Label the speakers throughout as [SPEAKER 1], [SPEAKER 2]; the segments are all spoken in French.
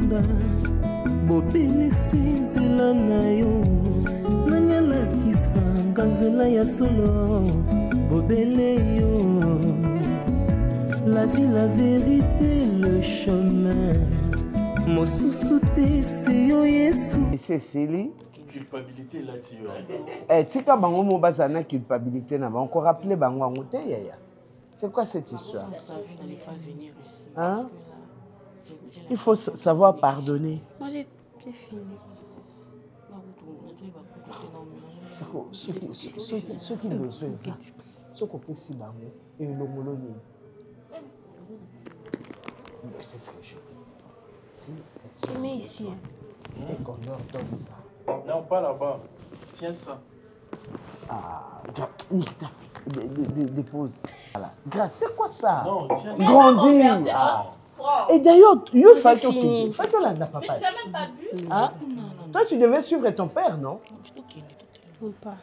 [SPEAKER 1] Nzambe bobele sinzela na yo nanyala kisanga nzela ya solo bobele yo la vie la vérité le chemin mosusu te c'est yo Yesu
[SPEAKER 2] Cécile
[SPEAKER 3] culpabilité là-dessus.
[SPEAKER 2] tika bango mo bazana culpabilité na ba encore rappeler bango en te yaya. C'est quoi cette histoire? Hein? Il faut savoir pardonner.
[SPEAKER 4] Moi j'ai fini.
[SPEAKER 2] Ce qui besoin ça. Ce qu'on peut si bango et le moloni. C'est ce que je dis.
[SPEAKER 4] Je mets ici.
[SPEAKER 2] Et qu'on leur donne ça.
[SPEAKER 3] Non, pas là-bas. Tiens ça.
[SPEAKER 2] Ah, Nikita, dépose. Voilà. Grâce, c'est quoi ça?
[SPEAKER 3] Non, tiens ça.
[SPEAKER 2] Grandir. Ah. Et d'ailleurs, il faut que papa.
[SPEAKER 5] Mais tu n'as même pas bu.
[SPEAKER 2] Hein? Toi, tu devais suivre ton père, non?
[SPEAKER 4] Pas.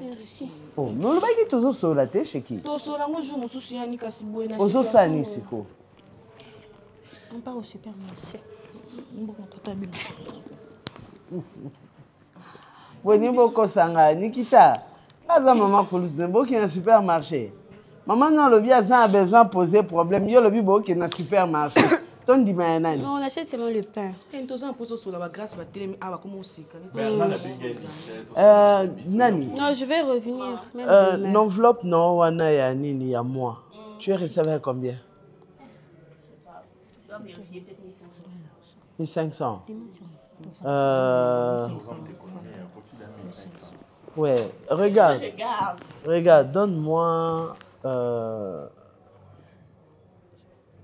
[SPEAKER 4] Merci.
[SPEAKER 2] Oh, mais le bail qui toujours sur la tête chez qui? Ozo Sani Siko.
[SPEAKER 4] On part au supermarché.
[SPEAKER 2] Boni boko sanga Nikita. Aza maman police nembo qui est dans supermarché. Maman non le bien a besoin de poser problème. Yo le bi bo qui est dans supermarché. Ton dit nani?
[SPEAKER 4] Non, on achète seulement le pain.
[SPEAKER 2] Nani?
[SPEAKER 4] Non, je vais revenir.
[SPEAKER 2] L'enveloppe non wana ya nini ya moi. Tu es resté avec combien? 1500. Ouais, regarde. Regarde, donne-moi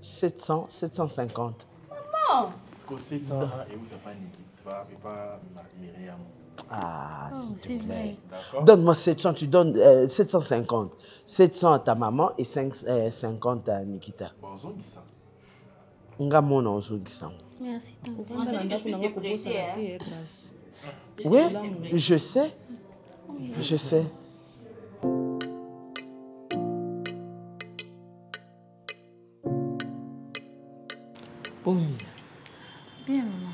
[SPEAKER 2] 700, 750.
[SPEAKER 5] Maman!
[SPEAKER 3] Parce que 700 et où t'as pas Nikita, pas Myriam.
[SPEAKER 2] Ah,
[SPEAKER 4] c'est vrai.
[SPEAKER 2] Donne-moi 700, tu donnes 750. 700 à ta maman et 50 à Nikita.
[SPEAKER 4] Merci, tante.
[SPEAKER 2] Oui, je sais. Je sais.
[SPEAKER 4] Bien, maman.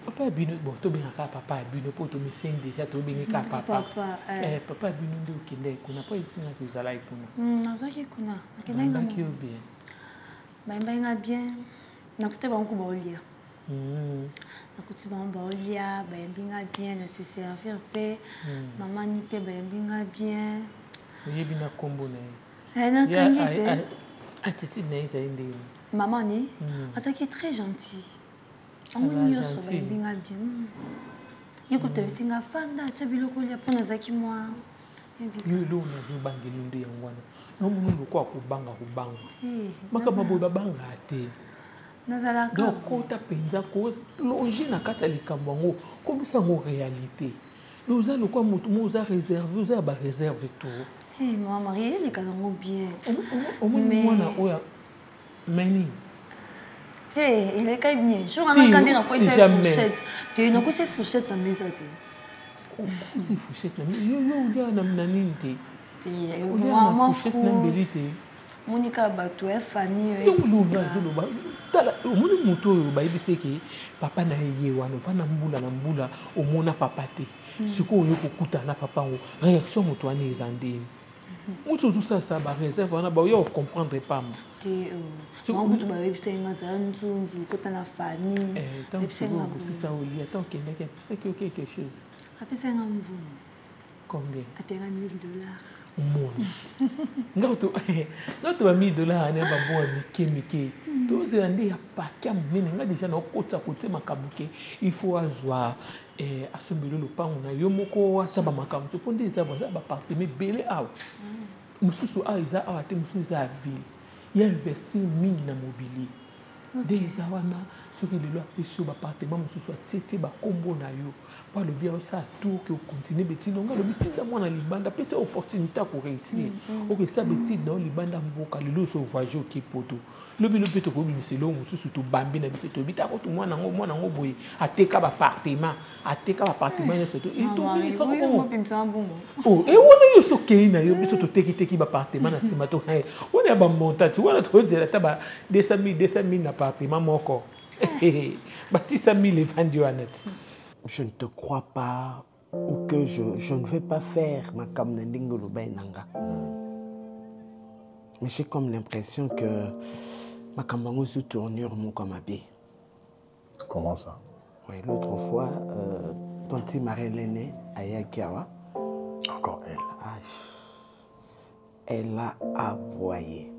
[SPEAKER 6] Papa bino bon to bien papa bino pour to me sing déjà to bien ka papa. Papa bino ndo kinde kuna po isinga kuzala ikuna.
[SPEAKER 4] Nazaki kuna. Nakenda
[SPEAKER 6] ngaki bien.
[SPEAKER 4] Baimba bien. Nakuta banku baolia. Nakuti banku baolia, baimba bien, na se servir pe. Maman ni pe baimba bien.
[SPEAKER 6] Yebi na kombo na.
[SPEAKER 4] Na kangite.
[SPEAKER 6] Atiti na isa inde.
[SPEAKER 4] Maman ni, ataki très gentil. On so baimba bien. Yekuta bisinga fanda cha biloko lia pona zaki moi.
[SPEAKER 6] Yo lo na zo bangi nunde yangwana. No mundu kwa kubanga. Makaba boba banga ate.
[SPEAKER 4] Nazalaka.
[SPEAKER 6] Donc kota penza ko loger na kata likambo ngo comme ça ngo réalité. Nous allons quoi moza réserve, vous avez réserve tout.
[SPEAKER 4] Si moi marié les cadeaux bien.
[SPEAKER 6] Mais moi na oya meni.
[SPEAKER 4] Il est quand même bien. Je suis en train de faire une fourchette. Tu es une fourchette dans mes amis.
[SPEAKER 6] C'est fourchette. Yo na naninte.
[SPEAKER 4] Maman fourchette na belite. Monica Bato est famille.
[SPEAKER 6] Tala omoni moto oyo bayebisi ke papa na ye wana fana mbula omona papa te. Siko oyo kokuta na papa ngo réaction moto wana ezandeni. Moto tout ça ba réserve wana ba yo comprendre pas moi.
[SPEAKER 4] Moi moto ba bayebisi nga za nzunzu kota na famille.
[SPEAKER 6] Tant que c'est ça olia tant que c'est quelque chose.
[SPEAKER 4] Apesa nga mvumo.
[SPEAKER 6] Combien?
[SPEAKER 4] Apesa $1000.
[SPEAKER 6] Ngato ba $1000 ane ba bo mike. To ze ande ya pakia munene nga déjà na okota kote makabuke. Il faut azwa asombelo lopango na yo moko wa taba makamu. To ponde za ba partenaire belé awa. Mususu a iza awa te mususu za ville. Il a investi mingi na mobilier. Déjà wana Ce qui est là, et sur l'appartement, ce soit tête, combo na yo. Pas le bien ça tout que continue bêtise. On a le bêtise à moi dans l'Ibanda, puis c'est opportunité pour réussir. Ok, ça bêtise dans l'Ibanda mboka, le lot sur voyage qui poto. Le peut ko bi c'est long surtout bambi na bito bita ko tout moi nango boy ateka ba appartement surtout et tout il faut oh et on est so kei na yo biso to teki ba appartement na sima to on est ba montage on a trop dire ta ba 200,000 na appartement moko ba 600,000 les vendu net.
[SPEAKER 2] Je ne te crois pas ou que je ne vais pas faire ma kamnendingo lubainanga. Mais j'ai comme l'impression que ma kambango se tournure mon comme abbé.
[SPEAKER 3] Comment ça?
[SPEAKER 2] Oui, l'autre fois, Tonti Marie-Léné à Yakiawa.
[SPEAKER 3] Encore elle.
[SPEAKER 2] Elle a aboyé.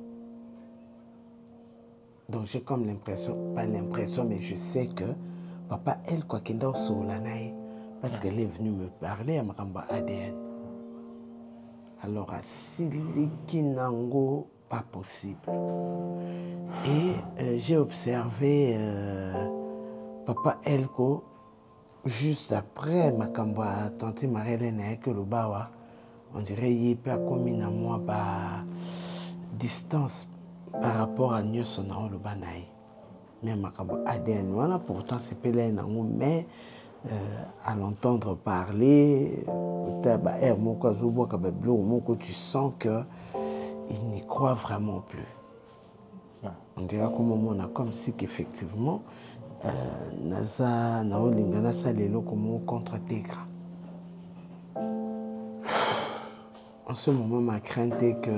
[SPEAKER 2] Donc j'ai comme l'impression, pas l'impression, mais je sais que papa, elle, quoi qu'il dort sur la naïe, parce qu'elle est venue me parler à Makamba ADN. Alors à Silikinango, pas possible. Et j'ai observé papa Elko juste après Makamba tante Marie-Hélène que le bawa on dirait il peut commis à moi par distance par rapport à Nyosona le banaï. Mais Makamba ADN voilà pourtant c'est pelé nango mais à l'entendre parler tu sens que il n'y croit vraiment plus. On dirait comme si qu'effectivement Naza Naolingana Salelo comme contre-tégra. En ce moment, ma crainte est que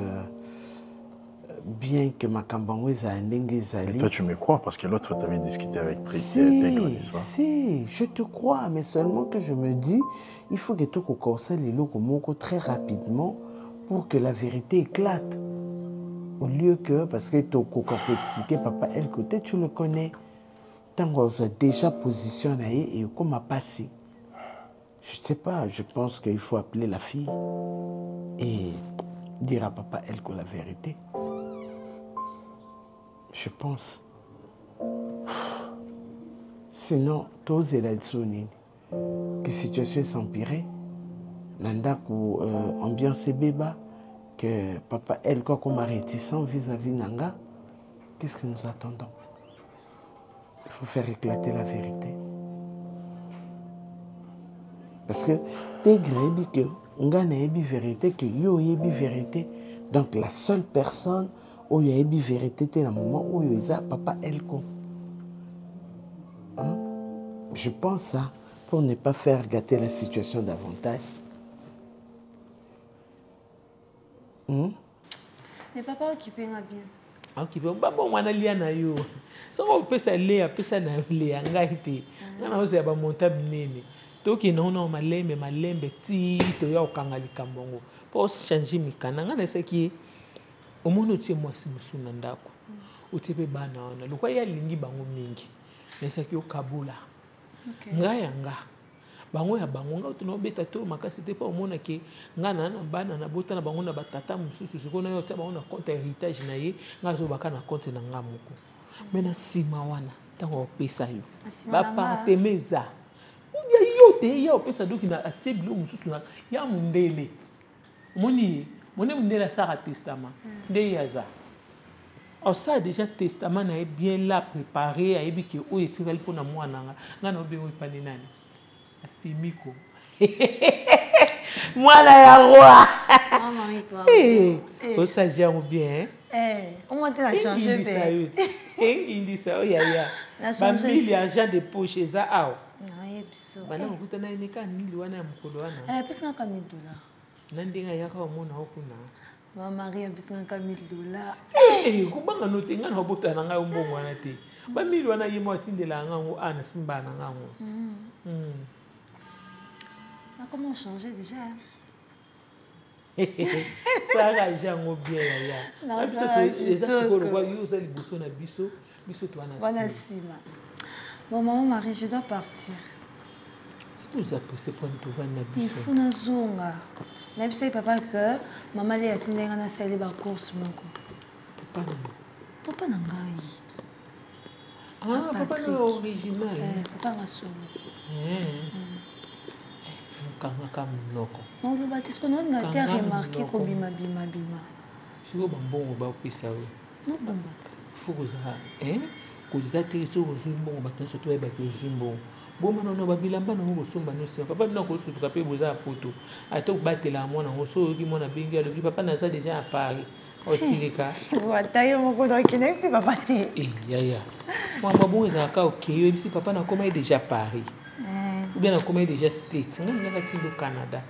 [SPEAKER 2] bien que ma Kambangweza Ndengezali.
[SPEAKER 3] Toi, tu me crois parce que l'autre fois, tu avais discuté avec
[SPEAKER 2] Si, je te crois, mais seulement que je me dis, il faut que tu commences les locaux très rapidement pour que la vérité éclate. Au lieu que, parce que tu peux expliquer, papa, elle côté, tu le connais. Tant qu'on soit déjà positionné et comme a passé. Je ne sais pas, je pense qu'il faut appeler la fille et dire à papa, elle, que la vérité. Je pense. Sinon, tous les laïcs que la situation s'empirait. Nandaku ambiance béba que papa elle quoi comme réticent vis-à-vis Nanga. Qu'est-ce que nous attendons? Il faut faire éclater la vérité. Parce que t'es grébis que on gagne une vérité que yo yebi vérité. Donc la seule personne où il y a une vérité c'est le moment où il y a papa Elko. Hein? Je pense ça pour ne pas faire gâter la situation davantage.
[SPEAKER 4] Mais papa occupé bien.
[SPEAKER 6] Occupé bon wana lia na yo. So on pesa lea pesa na lea ngaite. Ngana ose ba monta binene. Toki na ona malembe ti to ya okangalika mbongo. Po changer mikana ngana seki omono tie mwasi musuna ndako. Utepe bana ona. Lokwa ya lingi bango mingi. Na seki okabula. Ngaya nga. Bango ya bango nga utuno beta to makasi te pa omona ke ngana na bana na bota na bango na batata mususu sikona yo tsa bango na compte héritage na ye nga zo baka na compte na nga moko. Mena sima wana tango opesa yo. Ba partemeza. Uya yo te ya opesa doki na atebilo mususu na ya mundele. Moni mundele sa testament. Nde yaza. Alors ça déjà testament na bien là préparé a ebi ke o etirali pona mwana nga ngana obe o ipane nani. Fimiko. Mwana ya roi.
[SPEAKER 4] Maman, toi.
[SPEAKER 6] Oh, ça gère bien.
[SPEAKER 4] On m'a changé.
[SPEAKER 6] Il dit ça, il y a. Il y a agent de poche, ça. Ah. Bana ukuta na nika mili wana mkodo wana.
[SPEAKER 4] Pesa $1,000.
[SPEAKER 6] Nandinga yaka omona okuna.
[SPEAKER 4] Ma mari pesa $1,000.
[SPEAKER 6] Kubanga notenga na bota na ngai mbongo wana te. Ba mili wana yemo atindela ngango ana simba na ngango.
[SPEAKER 4] Comment changer déjà?
[SPEAKER 6] Ça va jango bien ya. Non, les autres quoi yo ça liboso na biso to ana.
[SPEAKER 4] Voilà sima. Bon maman Marie, je dois partir.
[SPEAKER 6] Vous appréciez pas de voir na biso.
[SPEAKER 4] Il faut na zonga. Na biso papa que maman les atindenga na sali ba course moko.
[SPEAKER 6] Papa
[SPEAKER 4] na ngai.
[SPEAKER 6] Ah, papa est original.
[SPEAKER 4] Papa m'a sauvé. Non, le baptiste, on a remarqué qu'on bima.
[SPEAKER 6] Je suis bon au bas au ça.
[SPEAKER 4] Non, bon.
[SPEAKER 6] Faut ça. Quand vous êtes sur le bon, maintenant surtout avec le zimbo. Bon, maintenant, on va bilamba na ngo somba no se. Papa bina ko sutuka pe boza poto. Ato batela mwana ngo so ki mwana bengi alobi papa naza déjà à Paris. Osilika.
[SPEAKER 4] Watayo moko donc ne si papa te.
[SPEAKER 6] Ya. Moi bon za ka okay, si papa na koma déjà Paris. Ou bien na koma déjà States. Ngo na ka tindo Canada.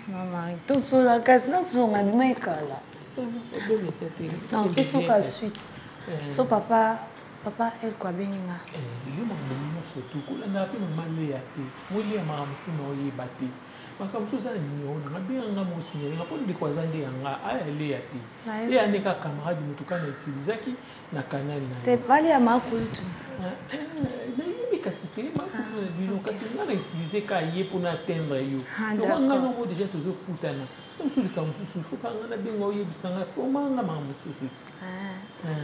[SPEAKER 4] Maman, tout sur la case non sur ma maïkala.
[SPEAKER 6] Ça va bien mais c'était.
[SPEAKER 4] Non, qu'est-ce que suite. So papa elle quoi bien nga.
[SPEAKER 6] Yo mama surtout ko na pe mama le ya te. Mo le ma musu no ye bate. Maka musu za ni ona ngabe nga mo sinyere nga poni kwa zande nga aya le ya te. Le ya neka camarade mutukana utilizaki na canal na.
[SPEAKER 4] Te bali ya makultu.
[SPEAKER 6] Na yimi kasite ma ko bino kasi nga na utiliser ka ye pour atteindre yo. Donc nga no déjà toujours putana. Donc sur le campus faut pas nga bengo ye bisanga faut manga ma musu.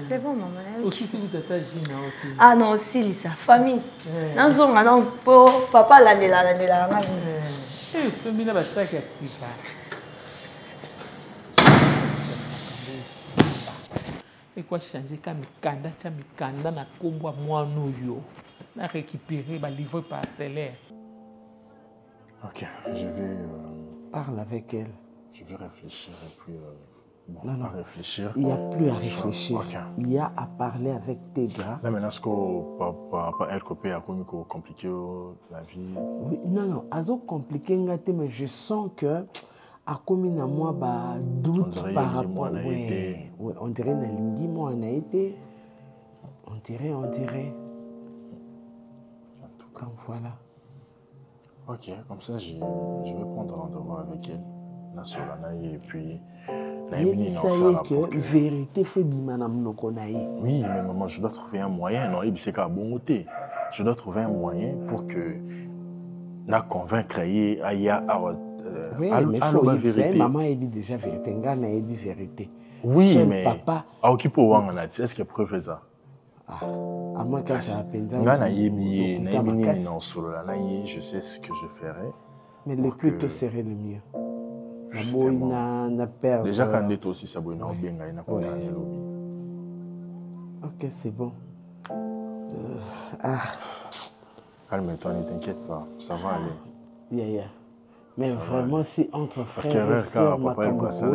[SPEAKER 4] C'est bon maman.
[SPEAKER 6] Aussi si vous tata Gina aussi.
[SPEAKER 4] Ah non, aussi Lisa, famille. Nanzonga non po papa landela nga.
[SPEAKER 6] Famille na bataki ya sika. Et quoi changer ka mikanda na kombo mwana oyo. Na récupérer ba livre parcellaire.
[SPEAKER 3] Ok, je vais
[SPEAKER 2] Parle avec elle.
[SPEAKER 3] je vais réfléchir et puis
[SPEAKER 2] Non.
[SPEAKER 3] à réfléchir.
[SPEAKER 2] Il n'y a plus à réfléchir.
[SPEAKER 3] Ok.
[SPEAKER 2] Il y a à parler avec tes gars.
[SPEAKER 3] Là maintenant, ce que papa elle copie a compliqué la vie.
[SPEAKER 2] Oui, non. Azo compliqué ngate, mais je sens que a commis na moi doute par rapport. Ouais, on dirait na lingi moi on a été. On dirait. Donc voilà.
[SPEAKER 3] Ok, comme ça je vais prendre rendez-vous avec elle. La Solanaï et puis.
[SPEAKER 2] Et ça y est que vérité fait bimanam no konaï.
[SPEAKER 3] Oui, mais maman, je dois trouver un moyen. Non, c'est qu'à bon côté. Je dois trouver un moyen pour que na convaincre aya
[SPEAKER 2] oui, mais faut vérité. Maman a dit déjà vérité. Ngana a dit vérité.
[SPEAKER 3] Oui,
[SPEAKER 2] seul
[SPEAKER 3] mais
[SPEAKER 2] papa.
[SPEAKER 3] A occupé au wanga est-ce que preuve ça?
[SPEAKER 2] Ah, à moi quand ça a peine.
[SPEAKER 3] Ngana yebi na yebi ni non solo la na ye, je sais ce que je ferai.
[SPEAKER 2] Mais le plus tôt serait le mieux.
[SPEAKER 3] Déjà quand on est aussi ça boy na obenga ina ko na lobby.
[SPEAKER 2] Ok, c'est bon.
[SPEAKER 3] Calme-toi, ne t'inquiète pas, ça va aller.
[SPEAKER 2] Yeah. Mais ça vraiment, si entre frères et sœurs, ma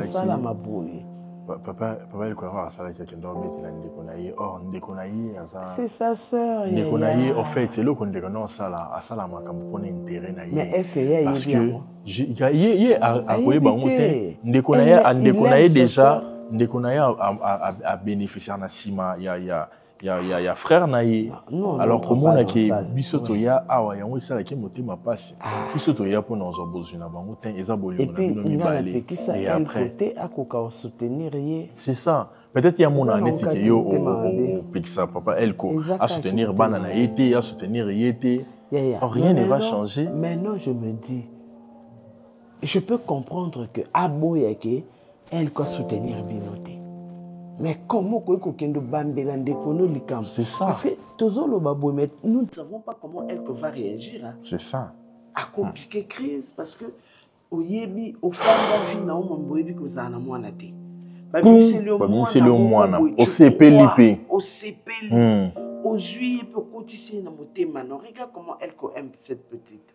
[SPEAKER 2] ça la m'a bouillé.
[SPEAKER 3] Papa, il croit ça là quelqu'un d'autre mettre la ndékonaï. Or ndékonaï ça.
[SPEAKER 2] C'est sa sœur.
[SPEAKER 3] Ndékonaï en fait, c'est là qu'on déconne ça là, à ça là ma comme pour intérêt na.
[SPEAKER 2] Mais est-ce qu'il y a
[SPEAKER 3] parce que il a koye bangote. Ndékonaï déjà, ndékonaï a bénéficié na sima il y a frère naïe. Alors comment on a qui bisoto ya awa yango ça la qui monter ma passe. Bisoto ya pour nos besoins na bango ten ezaboli
[SPEAKER 2] et puis il va et après côté à koka soutenir.
[SPEAKER 3] C'est ça. Peut-être il y a mon année qui yo au Pixar papa elko à soutenir banana été à soutenir yété. Rien ne va changer.
[SPEAKER 2] Maintenant je me dis je peux comprendre que aboyake elle doit soutenir Binoté. Mais comment qu'on bambela ndekono likam?
[SPEAKER 3] C'est ça.
[SPEAKER 2] Parce que tozolo babo mais nous ne savons pas comment elle va réagir. Hein.
[SPEAKER 3] C'est ça.
[SPEAKER 2] À compliquer crise parce que au yebi au fanda vie na o mboyebi ko za na mwana te. Babi c'est le mwana.
[SPEAKER 3] Au CPLP.
[SPEAKER 2] Au CPLP. Au juillet peut cotiser na motema. Non regarde comment elle aime cette petite.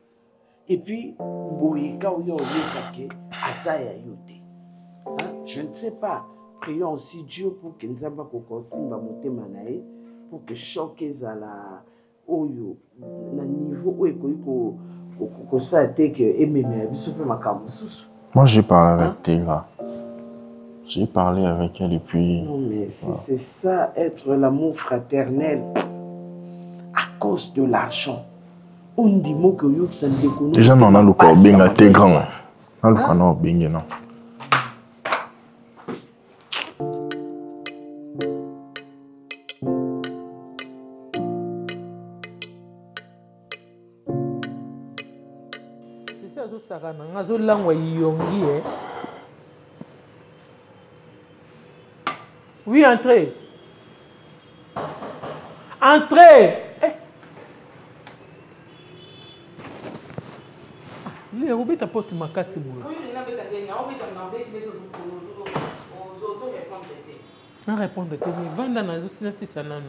[SPEAKER 2] Et puis boyeka o yo yekake azaya yote. Hein? Je ne sais pas. Prions aussi Dieu pour que nous ayons pour que choc ezala oyo na niveau où que ça été que
[SPEAKER 3] moi j'ai parlé avec Tegra. J'ai parlé avec elle et puis
[SPEAKER 2] non mais si c'est ça être l'amour fraternel à cause de l'argent on dit mot que yo ça déconne
[SPEAKER 3] déjà non on a le corps benga Tegra on le connaît benga non.
[SPEAKER 6] Oui, entrez. Entrez. Léa, où est ta porte ma casse boule? Non, répondre à tes vendre dans la société, ça non.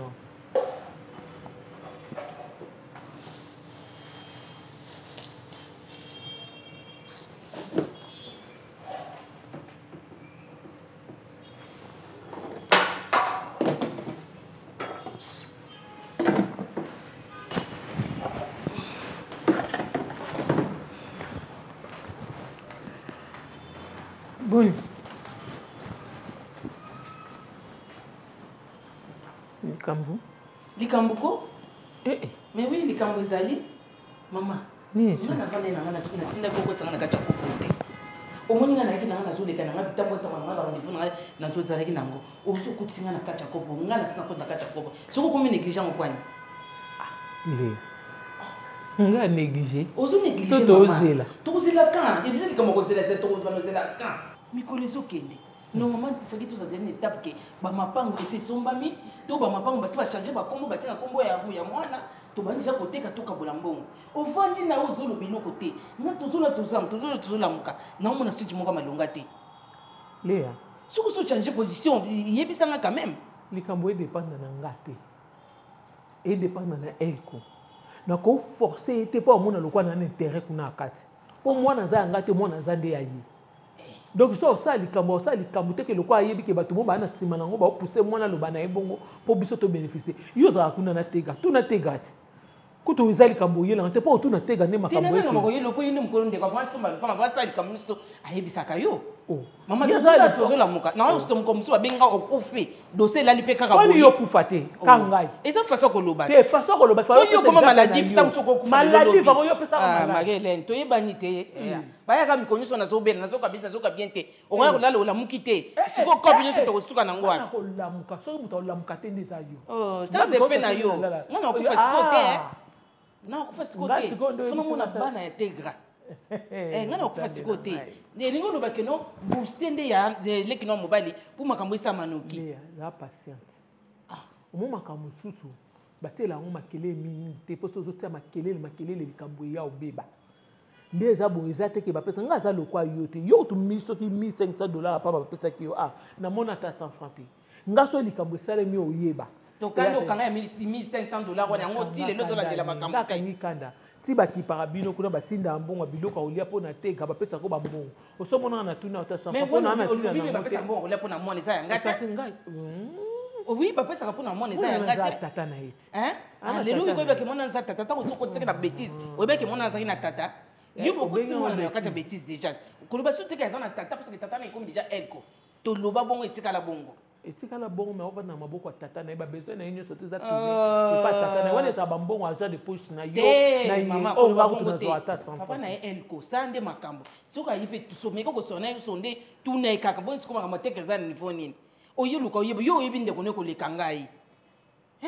[SPEAKER 6] Bon. Likambo.
[SPEAKER 7] Likambo ko? Mais oui, likambo ezali. Mama.
[SPEAKER 6] Oui.
[SPEAKER 7] Ngana vale na ngana tuna tinda ko tsanga na kacha ko kote. Omoni ngana yaki na ngana zo leka na ngana bitambo tanga ngana ba ndifu na zo zalaki nango. Obuso kutsinga na kacha ko ngana sina ko na kacha ko. Soko komi négligent ko kwani.
[SPEAKER 6] Il est. Nga négligé.
[SPEAKER 7] Ozo négligé mama. Tozela kan. Il disait comme ko zela to ko zela kan. Mikolo ezokende. Normalement, il faut que tu sois une étape que bamapango ese sombami, to bamapango basi ba changer ba kombo batina kombo ya mwana, to ba déjà côté ka toka bolambongo. Ofandi na ozolo biloko te. Nga tozola muka. Na omona suti moko malonga te.
[SPEAKER 6] Léa.
[SPEAKER 7] Soko so changer position, yebisanga quand même.
[SPEAKER 6] Likambo dépend na ngate. Et dépend na elko. Na ko forcer te pas omona lokwa na intérêt kuna akati. Po mwana za ngate mwana za nde yayi. Donc ça likambo te ke lokwa yebi ke bato mo ba na sima nango ba pousser mwana loba na ebongo po biso to bénéficier. Yo za kuna na tega, tu na tega ti. Kuto uzali kambo yela ngate po tu na tega ne makambo.
[SPEAKER 7] Tena ngamo yelo po yini mkolo ndeka kwa soma pa ma sa likambo sto ayebisaka yo.
[SPEAKER 6] Oh.
[SPEAKER 7] Mama tozola muka. Na sto mkomso babenga okufi. Dossier la lipe kaka
[SPEAKER 6] boye. Ko yo kufate kangai.
[SPEAKER 7] Eza façon ko loba.
[SPEAKER 6] Te façon ko loba.
[SPEAKER 7] Yo comment maladie fitam tsoko kufa.
[SPEAKER 6] Maladie va yo pesa
[SPEAKER 7] malade. Ah Marie-Hélène, to yebani te. Baya ka mikonyo na zo bela na zo ka bien te. Onga ko lala la mukite. Siko ko binyo se to suka na ngwa.
[SPEAKER 6] Ko la muka. So muta la muka te ndeza yo.
[SPEAKER 7] Oh, ça c'est fait na yo. Ngana ko fa siko te. Na ko fa siko te. Funa mona bana ya tegra. Ngana ko fa siko te. Lingo lo bakeno booster nde ya lekino mobile pour makambo isa manoki.
[SPEAKER 6] La patiente. Omo makambo susu. Batela ngo makele mingi te poso zo tia makele likambo ya obeba. Ndeza bo ezate ke bapesa nga za lokwa yo te. Yo to miso ki $1,500 pa bapesa ki yo na mona ta 100 francs te. Nga so likambo sale mi oyeba.
[SPEAKER 7] Donc quand on a $1,500 wana ngo ti le lozo la de la makambo
[SPEAKER 6] kai. Kanda. Ti baki parabino kuna batinda mbongo biloko olia pona teka bapesa ko ba mbongo. Osomona na tuna ta 100 francs na tina na
[SPEAKER 7] bapesa mbongo olia pona mwana za ngata. Oui, papa ça répond à moi les
[SPEAKER 6] ngata tata na iti.
[SPEAKER 7] Hein? Lelo ko beke mona za tata ta ko tsoko na bêtise. O beke mona za na tata. Yo beaucoup si mona na kata bêtise déjà. Ko lo ba soute ka za na tata parce que tata na comme déjà elle ko. To lo ba bongo etika la bongo.
[SPEAKER 6] Etika la bongo mais on va na maboko tata na ba besoin na inyo sote za tourner. Pas tata na wana za ba mbongo agent de poche na yo
[SPEAKER 7] na mama ko ba bongo te.
[SPEAKER 6] Papa
[SPEAKER 7] na elle ko sande makambo. Soka yipe to so meko ko sona sonde tourner kaka bon siko ma teke za niveau nini. Oye luka oye yo yebinde ko ne ko lekanga yi.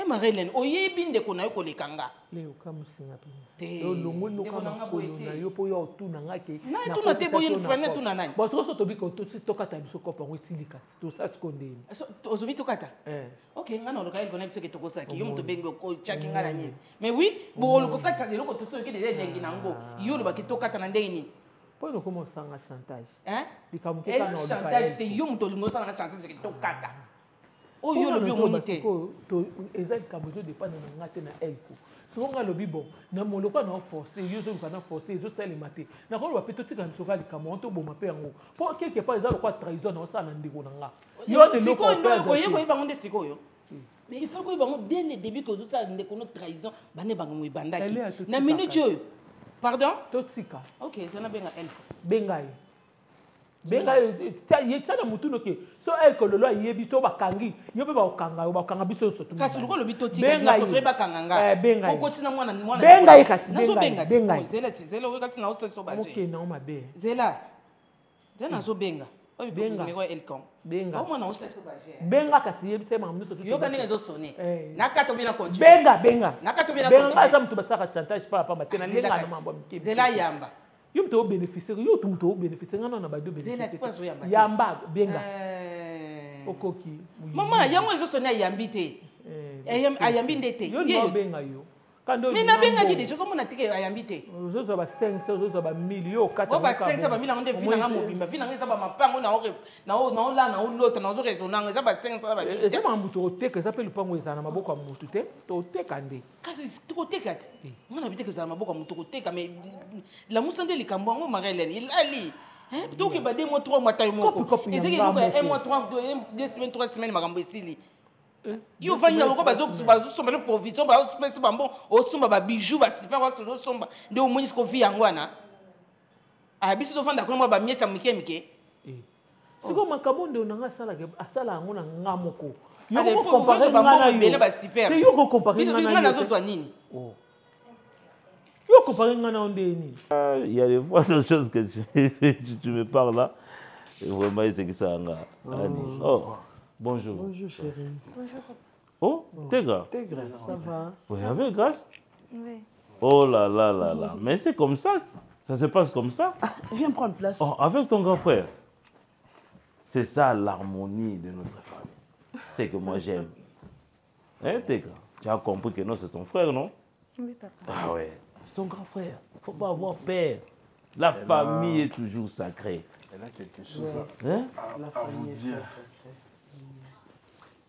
[SPEAKER 7] Marie-Hélène, oye binde ko na yo ko lekanga.
[SPEAKER 6] Leo kama singa pe. Yo longo luka na ko na yo po yo tu na ngake.
[SPEAKER 7] Na tu na te boye fana tu na nani.
[SPEAKER 6] Bo so to bi ko to kata biso ko pa silika. To sa skonde.
[SPEAKER 7] Ozobi to kata. OK, ngana loka ko na biso ke to ko saki. Yo mto bengo ko chaki ngala nini. Mais oui, bo lo ko kata de lo ko to so ke de lengi nango. Yo lo ba ke to kata na ndeni.
[SPEAKER 6] Pour nous commencer à chantage.
[SPEAKER 7] Hein? Et chantage te yo mto lingo sana chantage ke to kata. Oh yo lo bi monité.
[SPEAKER 6] To exact kabozo dépend na ngate na elko. So nga lo bi bon na moloko na forcer yo zo kana forcer zo sale maté. Na ko ba peto tika nsoka likamo to bo mape yango. Pour quelque part ezalo kwa trahison na osala ndiko na nga.
[SPEAKER 7] Yo de loko ko yego yeba ngonde sikoyo. Mais il faut que bango dès le début que zo sala ndiko no trahison bane bango mo ibandaki. Na minute yo. Pardon?
[SPEAKER 6] Totsika.
[SPEAKER 7] OK, ça na benga elko.
[SPEAKER 6] Bengai. Bengai yetsana mutuno ke. So elko lolo yebi to bakangi. Yo pe ba okanga biso so tu.
[SPEAKER 7] Kasi loko lobi totika na ko freba kanganga.
[SPEAKER 6] Bengai.
[SPEAKER 7] Ko kotina mwana.
[SPEAKER 6] Bengai kasi.
[SPEAKER 7] Na so benga.
[SPEAKER 6] Bengai.
[SPEAKER 7] Zela we kasi na o so baje.
[SPEAKER 6] OK na o mabe.
[SPEAKER 7] Zela. Zena so benga.
[SPEAKER 6] Benga.
[SPEAKER 7] Numéro elkon.
[SPEAKER 6] Benga.
[SPEAKER 7] O mwana o so baje.
[SPEAKER 6] Benga kasi yebi se mamuno so tu.
[SPEAKER 7] Yo kani zo sonné. Na kato bina continue.
[SPEAKER 6] Benga.
[SPEAKER 7] Na kato bina continue.
[SPEAKER 6] Benga za mtu basaka chantage pa pa matena lenga na mambo mkibi.
[SPEAKER 7] Zela yamba.
[SPEAKER 6] Yo mto bénéficier yo tu mto bénéficier ngana na ba do bénéficier.
[SPEAKER 7] Zela kwa zo yamba.
[SPEAKER 6] Yamba benga. Okoki.
[SPEAKER 7] Mama yango zo sonné yambi te. ayambi ndete.
[SPEAKER 6] Yo no benga yo. Kando
[SPEAKER 7] Mais na benga ki déjà comme on a tike ayambi te.
[SPEAKER 6] Ozozo ba 500, ozozo ba 1000 yo kata.
[SPEAKER 7] Ba 500 ba 1000 ngande vina nga mobimba, vina nga ba mapango na o la na o lota na zo resonanga za ba 500 ba 1000.
[SPEAKER 6] Eza ma mutu oteka za pe lupango eza na maboko ya mutu te. To teka nde.
[SPEAKER 7] Kasi to teka te. Ngana biteke za maboko ya mutu ko teka mais la musande likambo ngo Marilène il ali. Hein? Donc ba 2 mois 3 mois taille moko. Ezeki ko 1 mois 3 2 semaines 3 semaines makambo esili. Yo vanya ko bazo somba provision ba spécial bambo o somba ba bijoux ba super wa so somba nde o moni ko vi yango ana a biso to fanda ko mo ba mieta mike
[SPEAKER 6] siko makambo nde onanga sala ke asala yango na ngamoko
[SPEAKER 7] yo ko comparer ngana yo ba super
[SPEAKER 6] yo ko comparer
[SPEAKER 7] ngana zo so nini
[SPEAKER 6] yo comparer ngana onde nini
[SPEAKER 8] il y a des fois des choses que tu me parles là et vraiment c'est que ça nga oh. Bonjour.
[SPEAKER 2] Bonjour chérie.
[SPEAKER 4] Bonjour papa.
[SPEAKER 8] Oh, Tegra.
[SPEAKER 2] Tegra, ça va?
[SPEAKER 8] Oui, avec grâce.
[SPEAKER 4] Oui.
[SPEAKER 8] Oh là là là là. Mais c'est comme ça. Ça se passe comme ça.
[SPEAKER 2] Ah, viens prendre place.
[SPEAKER 8] Oh, avec ton grand frère. C'est ça l'harmonie de notre famille. C'est que moi j'aime. Hein, Tegra? Tu as compris que non, c'est ton frère, non?
[SPEAKER 4] Oui, papa.
[SPEAKER 8] Ah ouais. C'est ton grand frère. Faut pas avoir peur. La famille est toujours sacrée.
[SPEAKER 3] Elle a quelque chose
[SPEAKER 8] Hein?
[SPEAKER 3] à vous dire.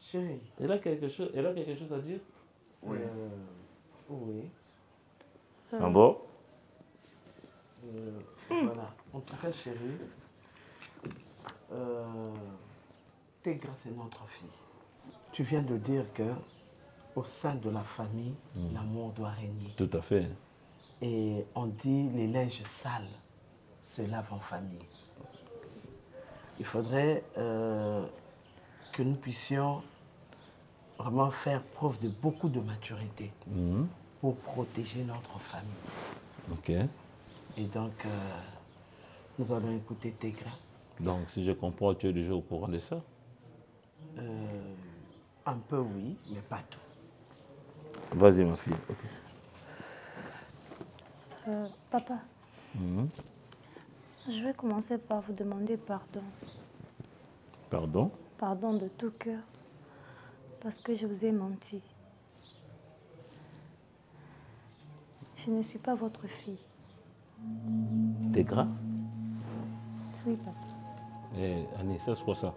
[SPEAKER 2] Chérie.
[SPEAKER 8] Elle a quelque chose à dire?
[SPEAKER 3] Oui.
[SPEAKER 2] Oui.
[SPEAKER 8] Ah bon?
[SPEAKER 2] Voilà. En tout cas, chérie, Tegra, c'est notre fille. Tu viens de dire que au sein de la famille, l'amour doit régner.
[SPEAKER 8] Tout à fait.
[SPEAKER 2] Et on dit les linges sales se lavent en famille. Il faudrait que nous puissions vraiment faire preuve de beaucoup de maturité pour protéger notre famille.
[SPEAKER 8] Ok.
[SPEAKER 2] Et donc, nous allons écouter Tegra.
[SPEAKER 8] Donc, si je comprends, tu es déjà au courant de ça?
[SPEAKER 2] Un peu oui, mais pas tout.
[SPEAKER 8] Vas-y, ma fille.
[SPEAKER 4] Papa, je vais commencer par vous demander pardon.
[SPEAKER 8] Pardon?
[SPEAKER 4] Pardon de tout cœur. Parce que je vous ai menti. Je ne suis pas votre fille.
[SPEAKER 8] Tegra?
[SPEAKER 4] Oui, papa.
[SPEAKER 8] Eh, Annie, ça c'est quoi ça?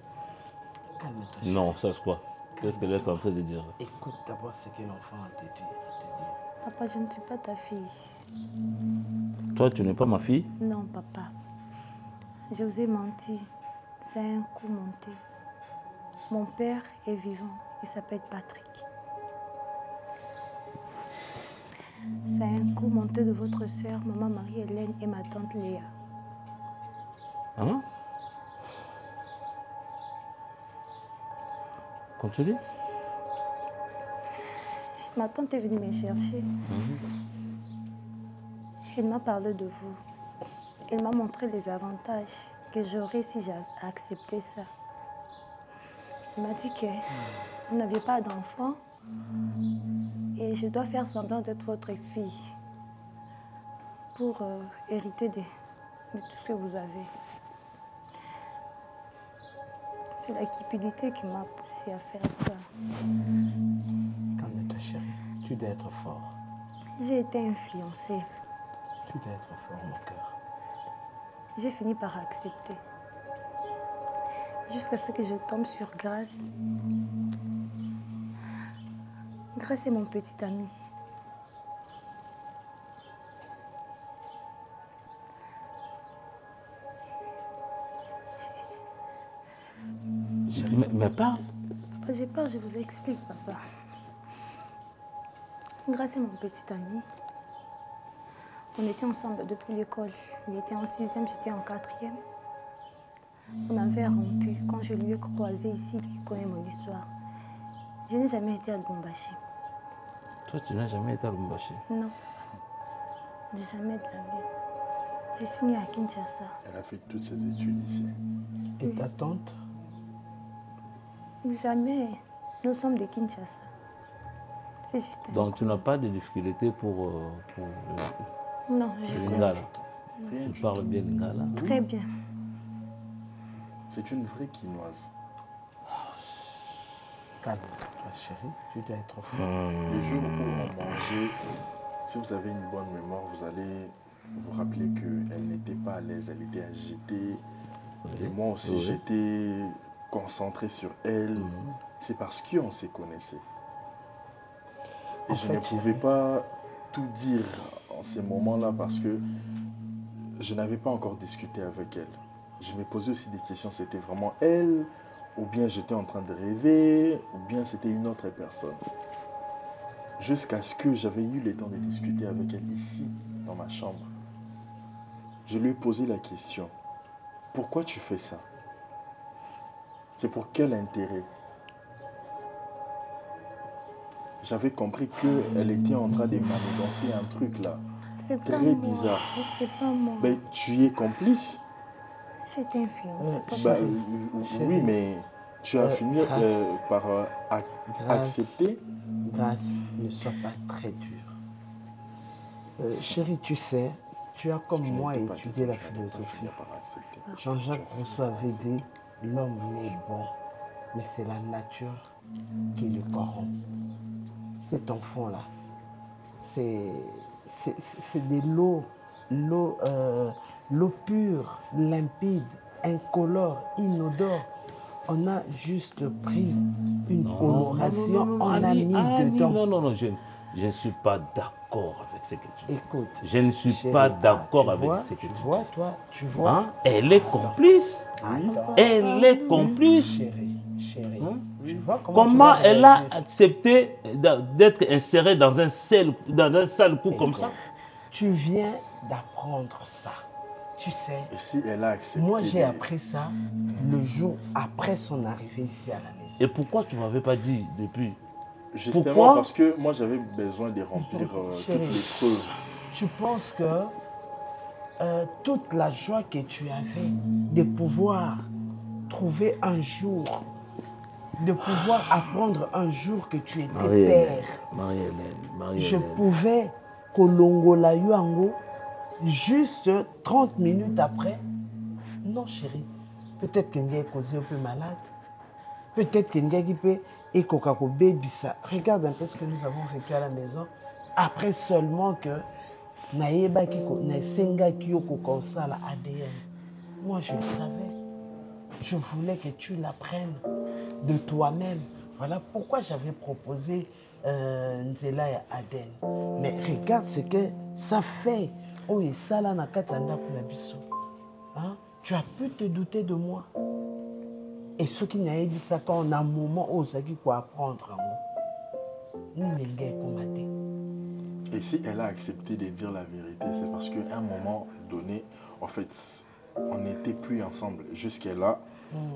[SPEAKER 2] Calme-toi.
[SPEAKER 8] Non, ça c'est quoi? Qu'est-ce qu'elle est en train de dire?
[SPEAKER 2] Écoute d'abord ce que l'enfant a te dit.
[SPEAKER 4] Papa, je ne suis pas ta fille.
[SPEAKER 8] Toi, tu n'es pas ma fille?
[SPEAKER 4] Non, papa. Je vous ai menti. C'est un coup monté. Mon père est vivant. Il s'appelle Patrick. C'est un coup monté de votre sœur, maman Marie-Hélène et ma tante Léa.
[SPEAKER 8] Hein? Continue.
[SPEAKER 4] Ma tante est venue me chercher. Elle m'a parlé de vous. Elle m'a montré les avantages que j'aurais si j'avais accepté ça. Elle m'a dit que vous n'aviez pas d'enfant et je dois faire semblant d'être votre fille pour hériter de tout ce que vous avez. C'est la cupidité qui m'a poussée à faire ça.
[SPEAKER 2] Calme-toi, chérie. Tu dois être fort.
[SPEAKER 4] J'ai été influencée.
[SPEAKER 2] Tu dois être fort, mon cœur.
[SPEAKER 4] J'ai fini par accepter. Jusqu'à ce que je tombe sur Grâce. Grâce est mon petit ami.
[SPEAKER 8] Mais parle.
[SPEAKER 4] Papa, j'ai peur, je vous explique, papa. Grâce est mon petit ami. On était ensemble depuis l'école. Il était en 6e, j'étais en 4e. On avait rompu. Quand je lui ai croisé ici, il connaît mon histoire. Je n'ai jamais été à Lubumbashi.
[SPEAKER 8] Toi, tu n'as jamais été à Lubumbashi?
[SPEAKER 4] Non. Jamais de la vie. Je suis née à Kinshasa.
[SPEAKER 3] Elle a fait toutes ses études ici.
[SPEAKER 2] Et ta tante?
[SPEAKER 4] Jamais. Nous sommes de Kinshasa. C'est juste un...
[SPEAKER 8] Donc, tu n'as pas de difficulté pour
[SPEAKER 4] Non,
[SPEAKER 8] le lingala? Tu parles bien lingala?
[SPEAKER 4] Très bien.
[SPEAKER 3] C'est une vraie quinoise.
[SPEAKER 2] Calme-toi, chérie. Tu dois être fort.
[SPEAKER 3] Le jour où on mangeait, si vous avez une bonne mémoire, vous allez vous rappeler qu'elle n'était pas à l'aise, elle était agitée. Et moi aussi, j'étais concentré sur elle. C'est parce qu'on se connaissait. Et je ne pouvais pas tout dire en ces moments-là parce que je n'avais pas encore discuté avec elle. Je me posais aussi des questions, c'était vraiment elle, ou bien j'étais en train de rêver, ou bien c'était une autre personne. Jusqu'à ce que j'avais eu le temps de discuter avec elle ici, dans ma chambre. Je lui ai posé la question, pourquoi tu fais ça? C'est pour quel intérêt? J'avais compris qu'elle était en train de manigancer un truc là.
[SPEAKER 4] C'est pas
[SPEAKER 3] très
[SPEAKER 4] moi.
[SPEAKER 3] bizarre.
[SPEAKER 4] C'est pas moi.
[SPEAKER 3] Ben, tu es complice?
[SPEAKER 4] J'étais influencée.
[SPEAKER 3] Oui, mais tu as fini par accepter.
[SPEAKER 2] Grâce, ne sois pas très dur. Chérie, tu sais, tu as comme moi étudié la philosophie. Jean-Jacques Rousseau avait dit, l'homme est bon, mais c'est la nature qui le corrompt. Cet enfant-là, c'est de l'eau pure, limpide, incolore, inodore. On a juste pris une coloration, on a mis dedans.
[SPEAKER 8] Non, je ne suis pas d'accord avec ce que tu dis.
[SPEAKER 2] Écoute,
[SPEAKER 8] je ne suis pas d'accord avec ce que tu dis.
[SPEAKER 2] Tu vois.
[SPEAKER 8] Hein? Elle est complice. Elle est complice.
[SPEAKER 2] Chérie,
[SPEAKER 8] hein?
[SPEAKER 2] Tu vois
[SPEAKER 8] comment elle a accepté d'être insérée dans un sale coup comme ça?
[SPEAKER 2] Tu viens d'apprendre ça. Tu sais,
[SPEAKER 3] et si elle a accepté,
[SPEAKER 2] moi j'ai appris ça le jour après son arrivée ici à la maison.
[SPEAKER 8] Et pourquoi tu ne m'avais pas dit depuis?
[SPEAKER 3] Justement parce que moi j'avais besoin de remplir toutes les preuves.
[SPEAKER 2] Tu penses que toute la joie que tu avais de pouvoir trouver un jour, de pouvoir apprendre un jour que tu étais père,
[SPEAKER 8] Marie-Hélène.
[SPEAKER 2] Je pouvais kolongola yango juste 30 minutes après. Non chérie, peut-être que Ndiaye causé un peu malade, peut-être que Ndiaye peut ekokako baby ça. Regarde un peu ce que nous avons vécu à la maison. Après seulement que naïba kiko naïsenga kiyoko kosa la ADN. Moi je le savais. Je voulais que tu l'apprennes de toi-même. Voilà pourquoi j'avais proposé Nzela et Aden. Mais regarde ce que ça fait. Oh, et ça là na katanda pour la biso. Hein? Tu as pu te douter de moi. Et ce qui n'a dit ça quand on a un moment où ça qui quoi apprendre.
[SPEAKER 3] Et si elle a accepté de dire la vérité, c'est parce qu'à un moment donné, en fait, on n'était plus ensemble. Jusqu'à là,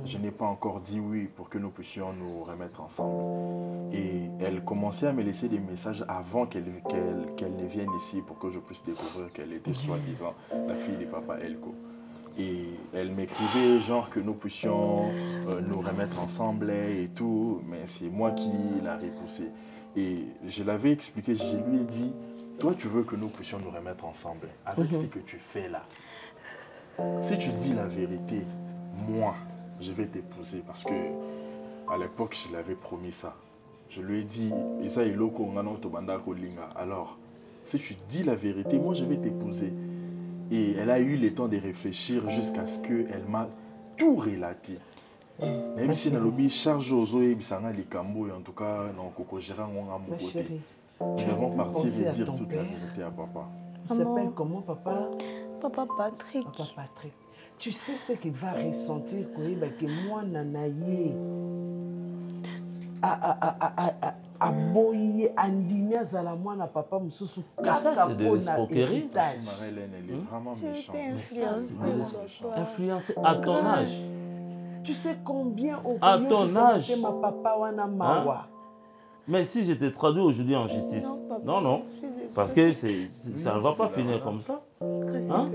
[SPEAKER 3] je n'ai pas encore dit oui pour que nous puissions nous remettre ensemble. Et elle commençait à me laisser des messages avant qu'elle ne vienne ici pour que je puisse découvrir qu'elle était soi-disant la fille de papa Elko. Et elle m'écrivait genre que nous puissions nous remettre ensemble et tout, mais c'est moi qui l'a repoussé. Et je l'avais expliqué, je lui ai dit, toi tu veux que nous puissions nous remettre ensemble avec ce que tu fais là. Si tu dis la vérité, moi, je vais t'épouser parce que à l'époque, je l'avais promis ça. Je lui ai dit, alors, si tu dis la vérité, moi je vais t'épouser. Et elle a eu le temps de réfléchir jusqu'à ce qu'elle m'a tout relaté. Même si dans le charge aux eaux et en tout cas, nous devons partir et dire toute la vérité à papa.
[SPEAKER 2] Il s'appelle comment papa?
[SPEAKER 4] Papa Patrick.
[SPEAKER 2] Papa Patrick. Tu sais ce qu'il va ressentir que moi nanaye aboye andinya zala mwana papa mususu kaka pona héritage.
[SPEAKER 3] Marie-Hélène, elle est vraiment méchante.
[SPEAKER 8] Influencée à ton âge.
[SPEAKER 2] Tu sais combien au
[SPEAKER 8] à ton âge
[SPEAKER 2] ma papa wana mawa.
[SPEAKER 8] Mais si je te traduis aujourd'hui en justice, non, parce que ça ne va pas finir comme ça. Hein?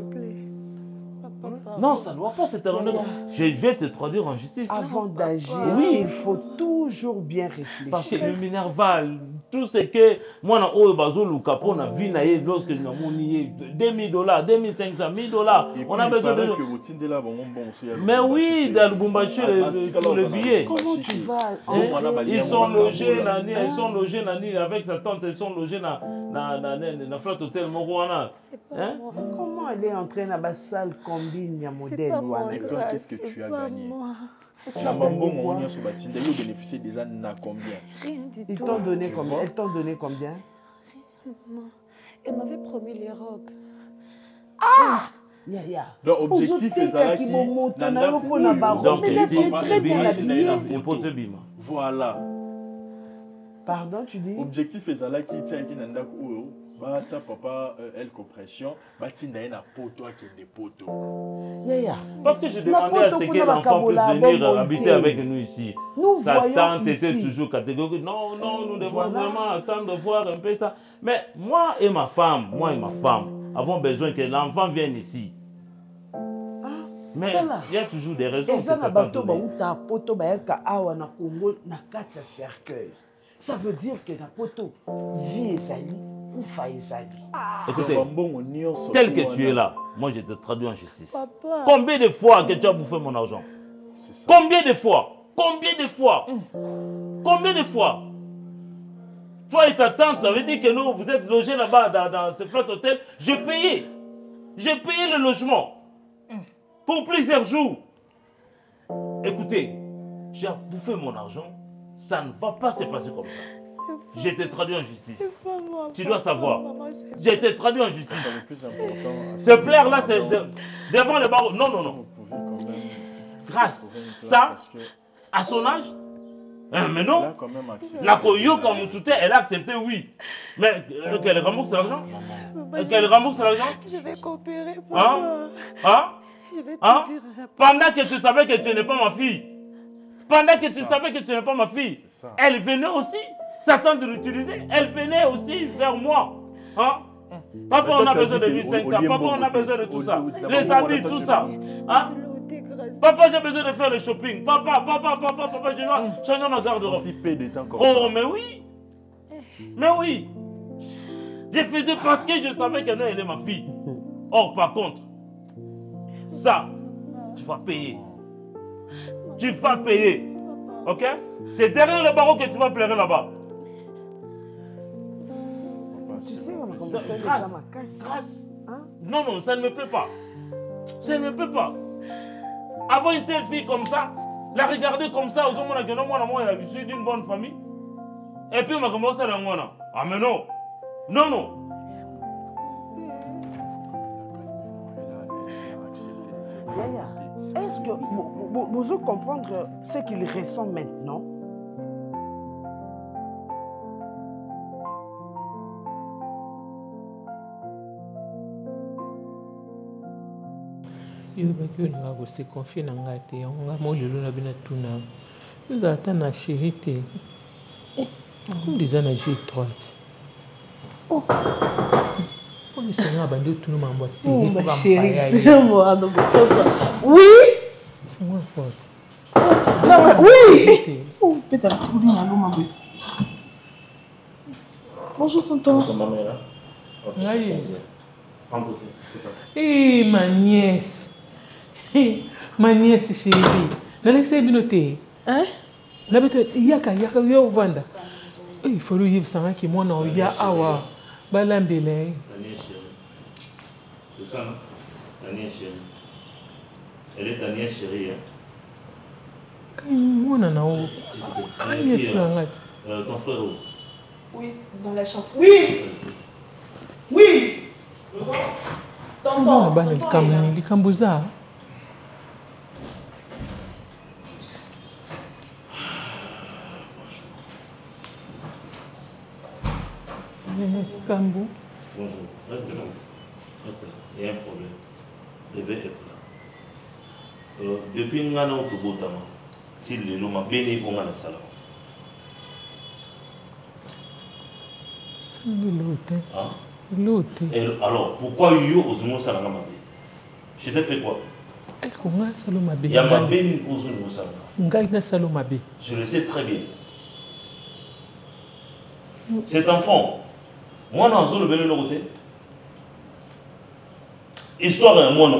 [SPEAKER 8] Non, ça ne doit pas se terminer. Je vais te traduire en justice.
[SPEAKER 2] Avant d'agir, il faut toujours bien réfléchir.
[SPEAKER 8] Parce que le Minerval, tout ce que moi na oyo bazo luka pour na vie na ye lorsque na moni $2000, $2500, $1000. On a besoin de mais oui, dans le Lubumbashi pour le billet.
[SPEAKER 2] Comment tu vas?
[SPEAKER 8] Ils sont logés avec sa tante, ils sont logés na Flat Hotel Morouana.
[SPEAKER 2] Comment elle est entrée dans la salle combine ya modèle?
[SPEAKER 3] Qu'est-ce que tu as gagné?
[SPEAKER 2] Tu as gagné quoi?
[SPEAKER 3] Ils bénéficient déjà na combien?
[SPEAKER 2] Ils t'ont donné combien? Elles t'ont donné combien?
[SPEAKER 4] Non, elle m'avait promis les robes.
[SPEAKER 2] Ah!
[SPEAKER 3] Donc, objectif est ça qui
[SPEAKER 2] donc, tu es très bien habillé.
[SPEAKER 3] Voilà.
[SPEAKER 2] Pardon, tu dis?
[SPEAKER 3] Objectif est ça qui tient qui n'a pas papa elle compression batinda na poto qui des potos.
[SPEAKER 8] Parce que je demandais à ce que l'enfant puisse venir habiter avec nous ici. Sa tante était toujours catégorique. Non, nous devons vraiment attendre de voir un peu ça. Mais moi et ma femme avons besoin que l'enfant vienne ici. Mais il y a toujours des raisons.
[SPEAKER 2] Ça veut dire que la poto vie et sali ou faille sali.
[SPEAKER 8] Écoutez, tel que tu es là, moi je te traduis en justice. Papa. Combien de fois que tu as bouffé mon argent? Combien de fois? Toi et ta tante avez dit que nous, vous êtes logés là-bas dans ce Flat Hotel. J'ai payé le logement pour plusieurs jours. Écoutez, tu as bouffé mon argent. Ça ne va pas se passer comme ça. Je t'ai traduit en justice. Tu dois savoir. Je t'ai traduit en justice. Se plaire là, c'est devant le barreau. Non. Grâce. Ça, à son âge, mais non. La Koyo, quand vous tout elle a accepté, oui. Mais qu'elle rembourse l'argent?
[SPEAKER 4] Je vais coopérer.
[SPEAKER 8] Je vais te dire. Pendant que tu savais que tu n'es pas ma fille. Elle venait aussi, s'attendre de l'utiliser. Elle venait aussi vers moi. Papa, on a besoin de 1500. Papa, on a besoin de tout ça. Les habits, tout ça. Papa, j'ai besoin de faire le shopping. Papa, je dois changer ma garde-robe. Oh, mais oui. Je faisais parce que je savais qu'elle est ma fille. Or, par contre, ça, tu vas payer. Ok? C'est derrière le barreau que tu vas pleurer là-bas.
[SPEAKER 2] Tu sais, on a commencé à
[SPEAKER 8] grâce. Non, ça ne me plaît pas. Avoir une telle fille comme ça, la regarder comme ça, aux hommes qui moi, je suis d'une bonne famille. Et puis on va commencer à la moine. Ah, mais non.
[SPEAKER 2] Est-ce que vous comprendre ce qu'il ressent maintenant?
[SPEAKER 6] Se confier dans la tête, on va mourir le labina tuna. Nous attendons la chérité. Comme des années droite. On est sur un bandeau tout le monde.
[SPEAKER 2] Oh ma chérie, dis-moi donc ça. Oui.
[SPEAKER 6] Moi forte.
[SPEAKER 2] Oui. Oh peut-être trop bien allô maman. Bonjour tonton.
[SPEAKER 6] Eh ma nièce. Ma nièce chérie. N'allez binoté.
[SPEAKER 2] Hein?
[SPEAKER 6] La bête yaka yo vanda. Il faut lui dire ça qui moi non ya awa balambele.
[SPEAKER 8] C'est ça, non? Ta nièce chérie. Elle est ta nièce chérie, hein?
[SPEAKER 6] Mon anao.
[SPEAKER 8] Ton frère où?
[SPEAKER 5] Oui, dans la chambre. Oui.
[SPEAKER 6] Tonton. Likambuza. Kambu.
[SPEAKER 8] Bonjour. Reste là. Il y a un problème. Je vais être là. Depuis Ngana Otobotama, s'il est là, je vais aller à la salle. Alors, pourquoi yo ozumo salanga mabe? Je t'ai fait quoi? Il y a ma béni ozumo salanga. Je le sais très bien. Cet enfant, moi, dans le vélo de côté, histoire d'un monde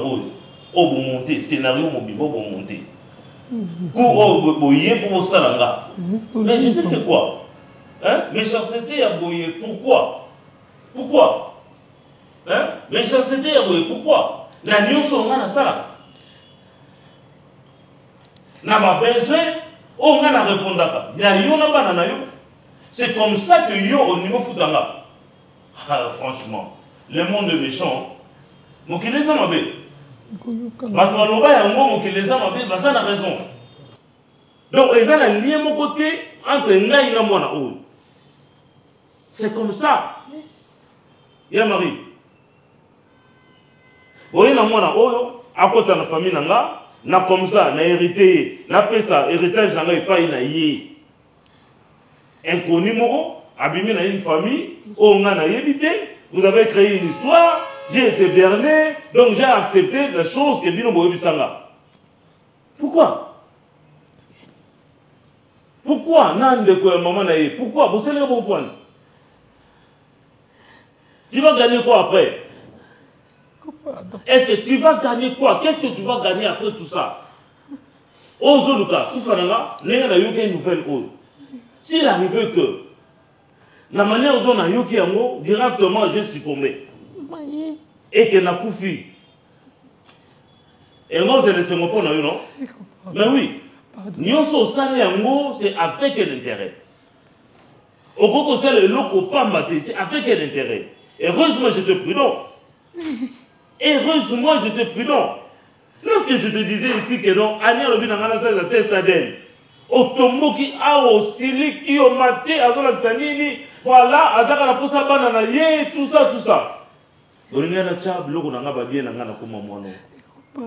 [SPEAKER 8] au bon monter, scénario mobile, au bon monter. Cours au boyer pour salanga. Mais je t'ai fait quoi? Hein? Méchanceté à boyer, pourquoi? Pourquoi? Hein? Méchanceté à boyer, pourquoi? La nuit sur la sala. N'a pas besoin, on a répondu à ça. C'est comme ça que yo au niveau foutanga. Ah, franchement, le monde est méchant. Mon qui les a mabé. Batouanoba et Ango, mon qui les a mabé, ça a raison. Donc, ils ont un lien mon côté entre Nga et Namona. C'est comme ça. Ya Marie. Oui, Namona, à côté de la famille, na comme ça, na hérité, na fait ça, héritage n'a pas une aïe. Inconnu moro, abîmé dans une famille, on a évité, vous avez créé une histoire, j'ai été berné, donc j'ai accepté la chose que Bino Boyebi Sanga. Pourquoi? Pourquoi? Pourquoi? Vous savez le bon point. Tu vas gagner quoi après? Est-ce que tu vas gagner quoi? Qu'est-ce que tu vas gagner après tout ça? Ozoluka, Oufananga, n'est pas une nouvelle ode. S'il arrivait que la manière dont on a yoki yango, directement j'ai succombé. Et que n'a koufi. Et moi, c'est le second point, non? Mais oui. Nyonso sale yango, c'est avec quel intérêt? Au coco c'est le loco pambate, c'est avec quel intérêt? Heureusement, j'étais prudent. Heureusement, j'étais prudent. Lorsque je te disais ici que non, Ania Robinangana, c'est la test ADN. Otombo qui a aussi qui au maté à la Tanini, voilà, à Zaka la Posa Banana, tout ça, tout ça. Olingana Tchab, l'eau n'a pas bien, n'a pas comme moi.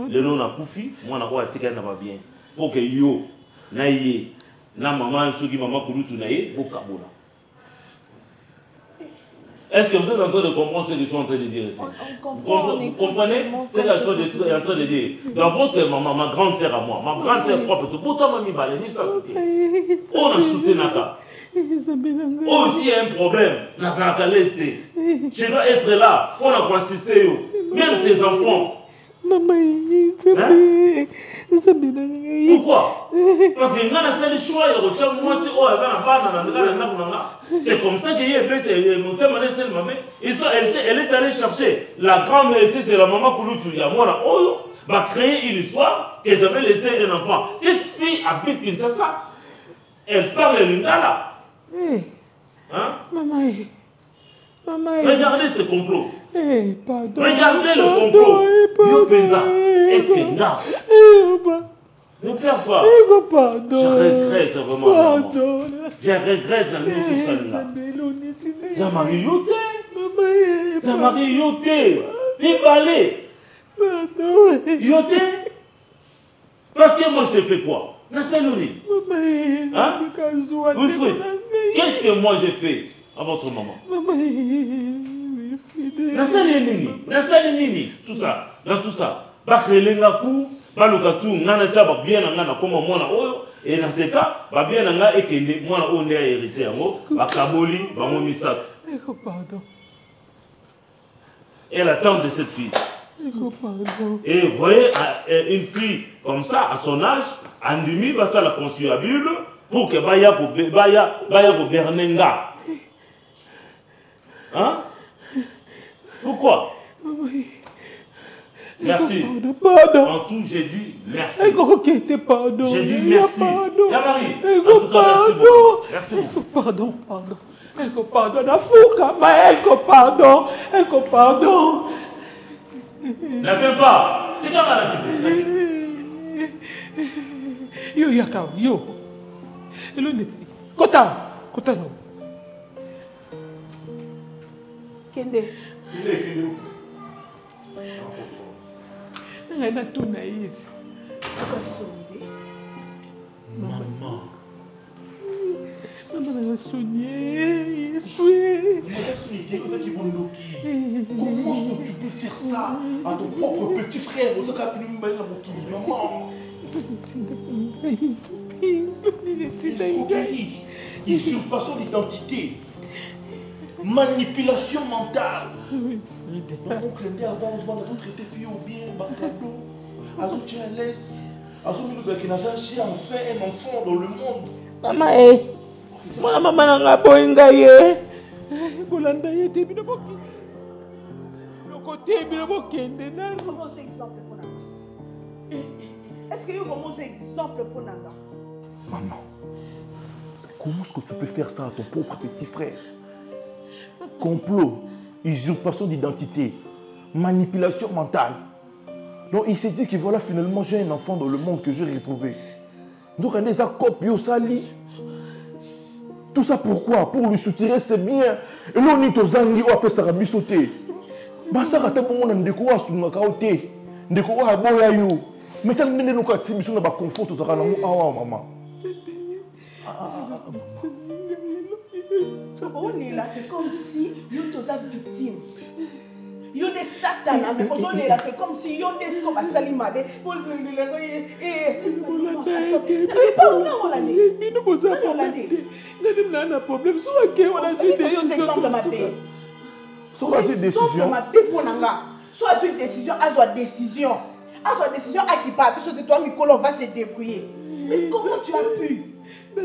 [SPEAKER 8] Le nom n'a koufi, moi n'a pas tika n'a pas bien. Pour que yo, naïe, na maman, choki maman kouloutou naïe, au Kaboula. Est-ce que vous êtes en train de comprendre ce que je suis en train de dire ici? Vous comprenez ce que je suis en train de dire? Dans votre maman, ma grande sœur à moi, ma grande sœur propre, tout le monde m'a mis ça. On a soutenu Naka. Aussi, il y a un problème dans la l'Est. Je dois être là, on a consisté. Même tes enfants. Hein? Pourquoi? Parce que dans le choix, c'est comme ça qu'elle est allée chercher la grand-mère, c'est la maman Kouloutou. Va créer une histoire que j'avais laissé un enfant. Cette fille habite Kinshasa. Elle parle lingala. Hein? Maman. Regardez ce complot. Regardez le complot. Est-ce que là, ne pleure pas. Je regrette vraiment. Je regrette la nuit sur celle-là. Jean-Marie Yoté. Jean-Marie Yoté. Débalé. Yoté. Parce que moi je te fais quoi? La salonnerie. Hein? Wilfried, qu'est-ce que moi j'ai fait à votre maman? La salonnerie. Tout ça. Dans tout ça. Bakrelenga kou, balukatu, ngana chaba bien ngana comme mwana oyo, et dans ce cas, ba bien nga ekende mwana oyo ndé hérité yango, bakaboli, bango misatu. Et la tante de cette fille. Et vous voyez, une fille comme ça, à son âge, andimi, ça la conçuabule, pour que baya ko bernenga. Hein? Pourquoi? Merci. Pardon. En tout, j'ai dit merci. J'ai dit merci. Yamari, en tout cas, merci beaucoup. Merci beaucoup.
[SPEAKER 6] Pardon. Pardon. Pardon.
[SPEAKER 8] Ne viens pas. C'est comme la
[SPEAKER 6] Yo, Yakao, yo. Hello, Neti. Kota no.
[SPEAKER 5] Kende.
[SPEAKER 6] Nana tuna yesi.
[SPEAKER 3] Maman.
[SPEAKER 6] Maman a soigné.
[SPEAKER 9] Comment est-ce que tu peux faire ça à ton propre petit frère? Maman. Escroquerie, usurpation d'identité. manipulation mentale. Donc, oncle Ndé, avant de traiter fille ou bien, Bakado, Azo Tchalès, Azo Milobakinaza, j'ai enfin un enfant dans le monde.
[SPEAKER 6] Maman, maman n'a pas engaillé. Bolanda y était bien beaucoup. Le côté bien beaucoup.
[SPEAKER 5] Comment c'est exemple pour Nanga? Est-ce qu'il y a un exemple pour Nanga?
[SPEAKER 9] Maman, comment est-ce que tu peux faire ça à ton propre petit frère? Complot, usurpation d'identité, manipulation mentale. Donc il s'est dit que voilà, finalement j'ai un enfant dans le monde que j'ai retrouvé. Donc on a copié au sali. Tout ça pourquoi? Pour lui soutirer ses biens. Et là on est aux Zangi ou après ça va sauter. Basa rata bon on ndeko wa sunga kaote. Ndeko wa boya yo. Mais tant que nous avons mis sur confort, nous avons maman.
[SPEAKER 5] On est là, c'est comme si nous sommes victimes. Nous sommes des satanás, mais on est là, c'est comme si nous sommes des salimabés. Pour nous dire, c'est pas on l'a dit. On l'a dit.
[SPEAKER 6] On a un problème. On a
[SPEAKER 5] des exemples ma paix. Soit une décision. Soit une décision, à décision. À sa décision, à qui part, puisque toi, Nicole, on va se débrouiller. Mais comment tu as pu? Ça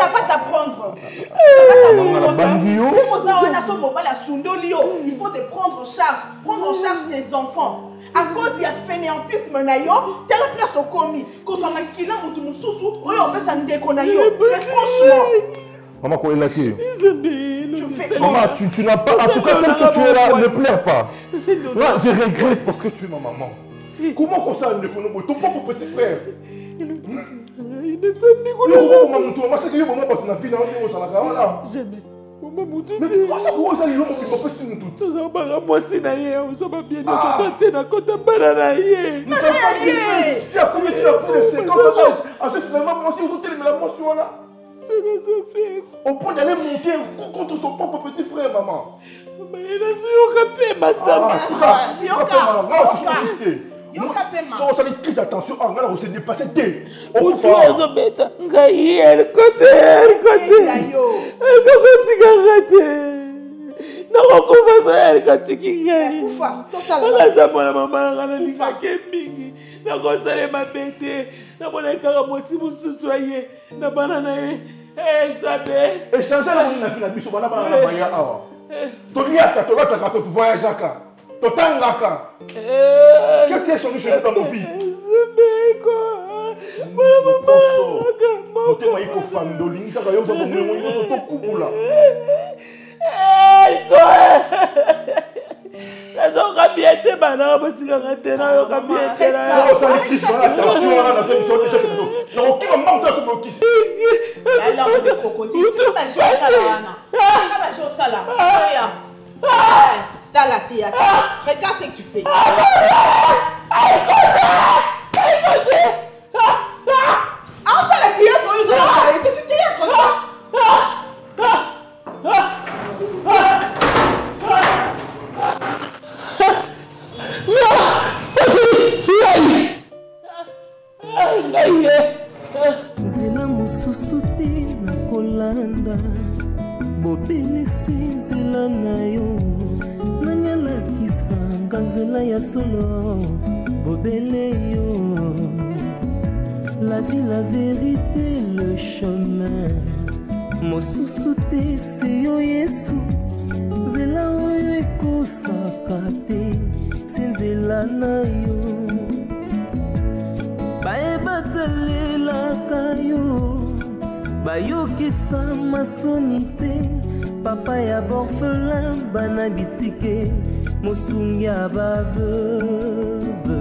[SPEAKER 5] va t'apprendre. Il faut te prendre en charge. Prendre en charge tes enfants. À cause il y a fainéantisme, telle place au commis. Quand on a killé mon sousou, on peut s'en déconner. Mais franchement.
[SPEAKER 9] Maman, quoi est là?
[SPEAKER 5] Maman,
[SPEAKER 9] tu n'as pas. En tout cas, tel que tu es là, ne pleure pas. Là, je regrette parce que tu es ma maman. Comment qu'on s'en déconne? Ton propre petit frère. Au point d'aller monter contre ton propre petit frère, maman. Attention, on va se dépasser dès. On qu'est-ce qui a changé chez nous dans nos vies?
[SPEAKER 5] Regarde ce que tu fais.
[SPEAKER 1] nzela mosusu te na kolanda bobelisi nzela na yo nanyalakisanga nzela ya solo bobele yo la vie la vérité le chemin mosusu te se yo yesu nzela oyo ekosaka te se nzela na yo bayebatalelaka yo bayokisa masoni te papa ya borphelin bana bitike mosungi ya baveuve